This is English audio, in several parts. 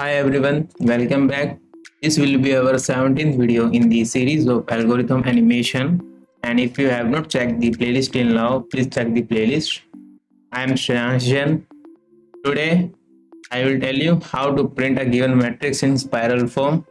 Hi everyone, welcome back. This will be our 17th video in the series of algorithm animation. And if you have not checked the playlist till now, please check the playlist. I am Shreyaans Jain. Today, I will tell you how to print a given matrix in spiral form.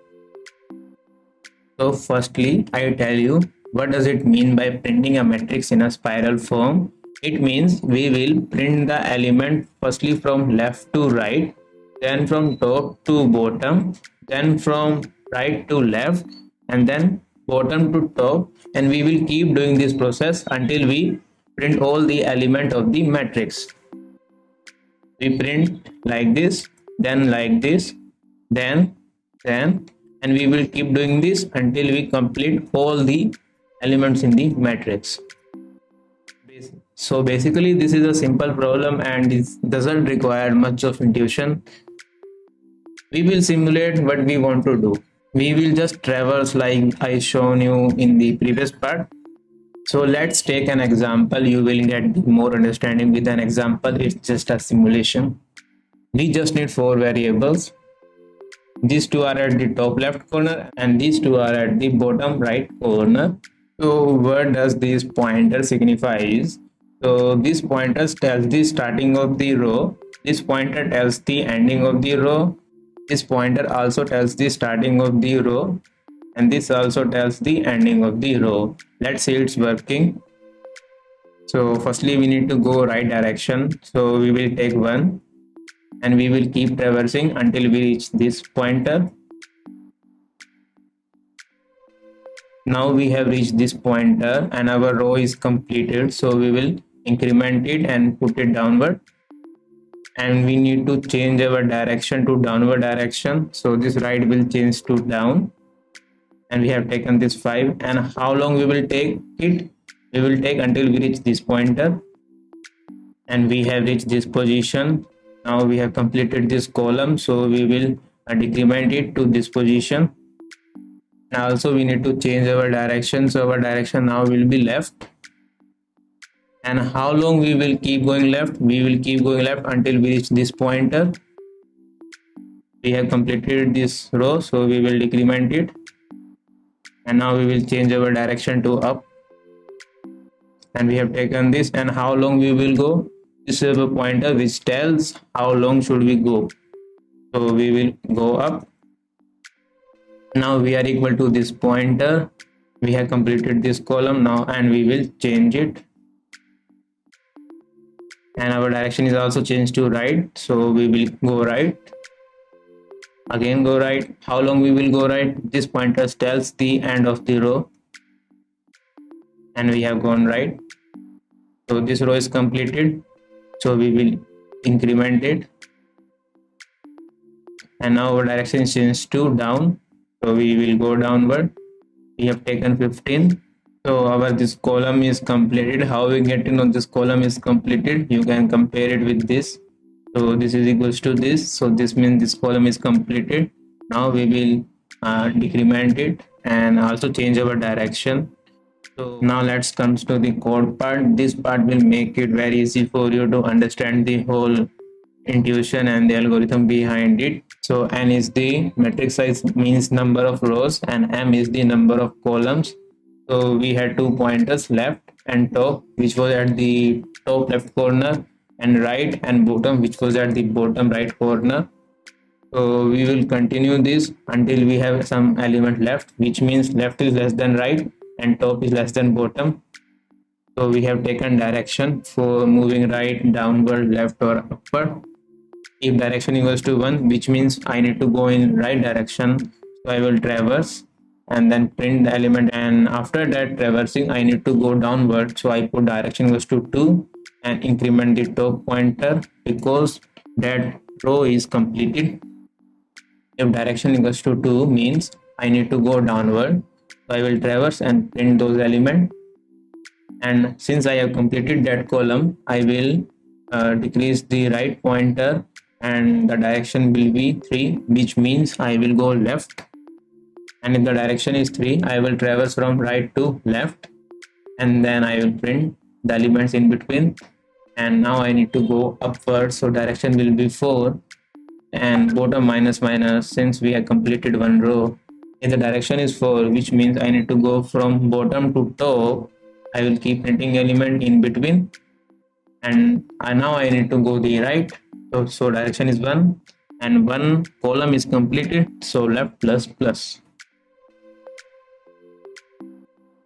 So firstly, I tell you what does it mean by printing a matrix in a spiral form. It means we will print the element firstly from left to right, then from top to bottom, then from right to left, and then bottom to top, and we will keep doing this process until we print all the element of the matrix. We print like this, then like this, then, and we will keep doing this until we complete all the elements in the matrix. So basically this is a simple problem and it doesn't require much of intuition. We will simulate what we want to do. We will just traverse like I shown you in the previous part. So let's take an example. You will get more understanding with an example. It's just a simulation. We just need four variables. These two are at the top left corner and these two are at the bottom right corner. So what does this pointer signifies? So this pointer tells the starting of the row. This pointer tells the ending of the row. This pointer also tells the starting of the row, and this also tells the ending of the row. Let's see it's working. So firstly we need to go right direction. So we will take one and we will keep traversing until we reach this pointer. Now we have reached this pointer and our row is completed. So we will increment it and put it downward. And we need to change our direction to downward direction. So this right will change to down. And we have taken this 5. And how long we will take it? We will take until we reach this pointer. And we have reached this position. Now we have completed this column. So we will decrement it to this position. And also we need to change our direction. So our direction now will be left. And how long we will keep going left? We will keep going left until we reach this pointer. We have completed this row, so we will decrement it. And now we will change our direction to up. And we have taken this. And how long we will go? This is a pointer which tells how long should we go. So we will go up. Now we are equal to this pointer. We have completed this column now and we will change it. And our direction is also changed to right. So we will go right. Again go right. How long we will go right? This pointer tells the end of the row. And we have gone right. So this row is completed. So we will increment it. And now our direction is changed to down. So we will go downward. We have taken 15. So our this column is completed. How we get to know this column is completed? You can compare it with this. So this is equals to this. So this means this column is completed. Now we will decrement it and also change our direction. So now let's come to the code part. This part will make it very easy for you to understand the whole intuition and the algorithm behind it. So n is the matrix size, means number of rows, and m is the number of columns. So we had two pointers, left and top, which was at the top left corner, and right and bottom, which was at the bottom right corner. So we will continue this until we have some element left, which means left is less than right and top is less than bottom. So we have taken direction for moving right, downward, left or upward. If direction equals to 1, which means I need to go in right direction, so I will traverse and then print the element, and after that traversing I need to go downward, so I put direction equals to 2 and increment the top pointer because that row is completed. If direction equals to 2 means I need to go downward, so I will traverse and print those elements. And since I have completed that column, I will decrease the right pointer and the direction will be 3, which means I will go left. And if the direction is 3, I will traverse from right to left and then I will print the elements in between. And now I need to go upward, so direction will be 4 and bottom minus minus. Since we have completed one row, in the direction is 4, which means I need to go from bottom to top. I will keep printing element in between, and now I need to go the right. So direction is 1 and one column is completed, so left plus plus.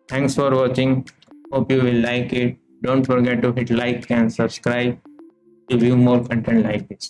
Thanks for watching. Hope you will like it. Don't forget to hit like and subscribe to view more content like this.